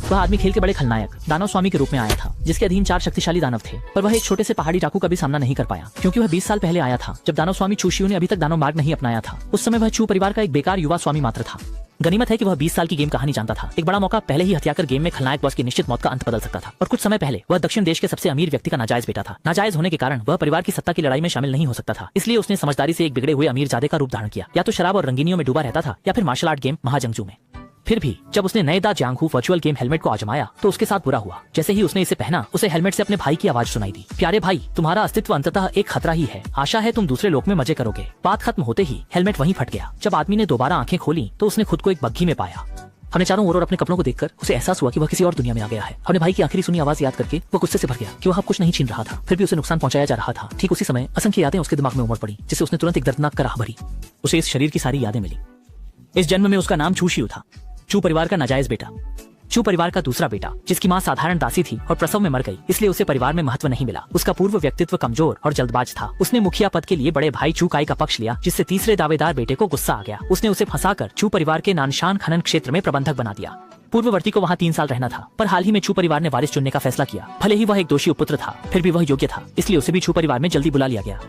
वह आदमी खेल के बड़े खलनायक दानव स्वामी के रूप में आया था, जिसके अधीन 4 शक्तिशाली दानव थे, पर वह एक छोटे से पहाड़ी डाकू का भी सामना नहीं कर पाया, क्योंकि वह 20 साल पहले आया था जब दानव स्वामी चूशियू ने अभी तक दानव मार्ग नहीं अपनाया था। उस समय वह चू परिवार का एक बेकार युवा स्वामी मात्र था। गनीमत है कि वह 20 साल की गेम कहानी जानता था। एक बड़ा मौका पहले ही हथिया कर गेम में खलनायक बॉस की निश्चित मौत का अंत बदल सकता था। और कुछ समय पहले वह दक्षिण देश के सबसे अमीर व्यक्ति का नाजायज बेटा था। नाजायज होने के कारण वह परिवार की सत्ता की लड़ाई में शामिल नहीं हो सकता था, इसलिए उसने समझदारी से एक बिगड़े हुए अमीरजादे का रूप धारण किया। या तो शराब और रंगीनियों में डूबा रहता था, या फिर मार्शल आर्ट गेम महाजंगजू में। फिर भी जब उसने नए दा जियांगहू वर्चुअल गेम हेलमेट को आजमाया तो उसके साथ बुरा हुआ। जैसे ही उसने इसे पहना, उसे हेलमेट से अपने भाई की आवाज सुनाई दी, प्यारे भाई, तुम्हारा अस्तित्व अंततः एक खतरा ही है, आशा है तुम दूसरे लोक में मजे करोगे। बात खत्म होते ही हेलमेट वहीं फट गया। जब आदमी ने दोबारा आंखें खोली तो उसने खुद को एक बग्घी में पाया। हमने चारों ओर और अपने कपड़ों को देखकर उसे एहसास हुआ कि वह किसी और दुनिया में आ गया है। हमने भाई की आखिरी सुनी आवाज याद करके वो गुस्से से भर गया कि वह अब कुछ नहीं छीन रहा था, फिर भी उसे नुकसान पहुंचाया जा रहा था। ठीक उसी समय असंख्य यादें उसके दिमाग में उमड़ पड़ी, जिससे उसने तुरंत एक दर्दनाक कराह भरी। उसे इस शरीर की सारी यादें मिली। इस जन्म में उसका नाम चूशियू था, चू परिवार का नाजायज बेटा, चू परिवार का दूसरा बेटा, जिसकी मां साधारण दासी थी और प्रसव में मर गई, इसलिए उसे परिवार में महत्व नहीं मिला। उसका पूर्व व्यक्तित्व कमजोर और जल्दबाज था। उसने मुखिया पद के लिए बड़े भाई चू काई का पक्ष लिया, जिससे तीसरे दावेदार बेटे को गुस्सा आ गया। उसने उसे फंसाकर चू परिवार के नानशान खनन क्षेत्र में प्रबंधक बना दिया। पूर्ववर्ती को वहाँ 3 साल रहना था, पर हाल ही में चू परिवार ने वारिस चुनने का फैसला किया। भले ही वह एक दोषी उपपुत्र था, फिर भी वह योग्य था, इसलिए उसे भी चू परिवार में जल्दी बुला लिया गया।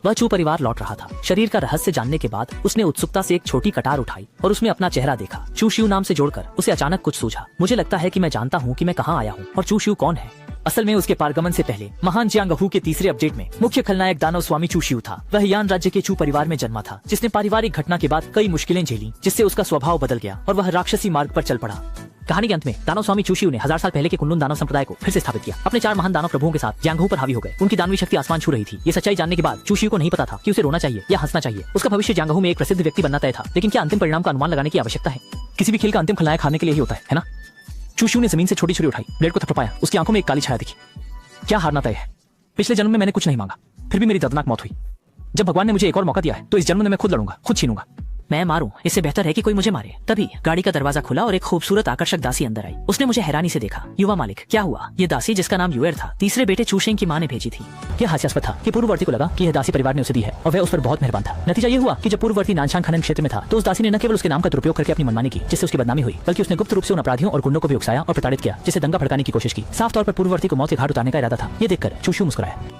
वह चू परिवार लौट रहा था। शरीर का रहस्य जानने के बाद उसने उत्सुकता से एक छोटी कटार उठाई और उसमें अपना चेहरा देखा। चूशियू नाम से जोड़कर उसे अचानक कुछ सूझा। मुझे लगता है कि मैं जानता हूँ कि मैं कहाँ आया हूँ और चूशियू कौन है। असल में उसके पारगमन से पहले महान जियांगहू के तीसरे अपडेट में मुख्य खलनायक दानव स्वामी चूशियू था। वह यान राज्य के चू परिवार में जन्मा था, जिसने पारिवारिक घटना के बाद कई मुश्किलें झेली, जिससे उसका स्वभाव बदल गया और वह राक्षसी मार्ग पर चल पड़ा। कहानी के अंत में दानव स्वामी चूशियू ने 1000 साल पहले के कुनलुन दानव संप्रदाय को फिर से स्थापित किया। अपने 4 महान दानव प्रभुओं के साथ जियांगहू पर हावी हो गए। उनकी दानवी शक्ति आसमान छू रही थी। ये सच्चाई जानने के बाद चूशियू को नहीं पता था कि उसे रोना चाहिए या हंसना चाहिए। उसका भविष्य जियांगहू में एक प्रसिद्ध व्यक्ति बनना तय था, लेकिन क्या अंतिम परिणाम का अनुमान लगाने की आवश्यकता है? किसी भी खेल का अंतिम खलनायक हारने के लिए ही होता है ना? चूशियू ने जमीन से छोटी छुरी उठाई, ब्लेड को थपथपाया, उसकी आंखों में एक काली छाया दिखी। क्या हारना तय है? पिछले जन्म में मैंने कुछ नहीं मांगा, फिर भी मेरी दर्दनाक मौत हुई। जब भगवान ने मुझे एक और मौका दिया है तो इस जन्म में मैं खुद लड़ूंगा, खुद छीनूंगा। मैं मारूं, इससे बेहतर है कि कोई मुझे मारे। तभी गाड़ी का दरवाजा खुला और एक खूबसूरत आकर्षक दासी अंदर आई। उसने मुझे हैरानी से देखा। युवा मालिक, क्या हुआ? ये दासी, जिसका नाम युएर था, तीसरे बेटे चूशेंग की मां ने भेजी थी। यह हास्यास्पद था कि पूर्ववर्ती को लगा कि यह दासी परिवार ने उसे दी है और वह उस पर बहुत मेहरबान था। नतीजा ये हुआ कि जब पूर्ववर्ती नानशान खनन क्षेत्र में था तो उस दासी ने न केवल उसके नाम का दुरुपयोग करके अपनी मनमानी की, जिससे उसकी बदनामी हुई, बल्कि उसने गुप्त रूप से उन अपराधियों और गुंडों को भी उकसाया और प्रताड़ित किया, जिससे दंगा भड़काने की कोशिश की। साफ तौर पर पूर्ववर्ती को मौत के घाट उतारने का इरादा था। ये देखकर चूशियू मुस्कुराया।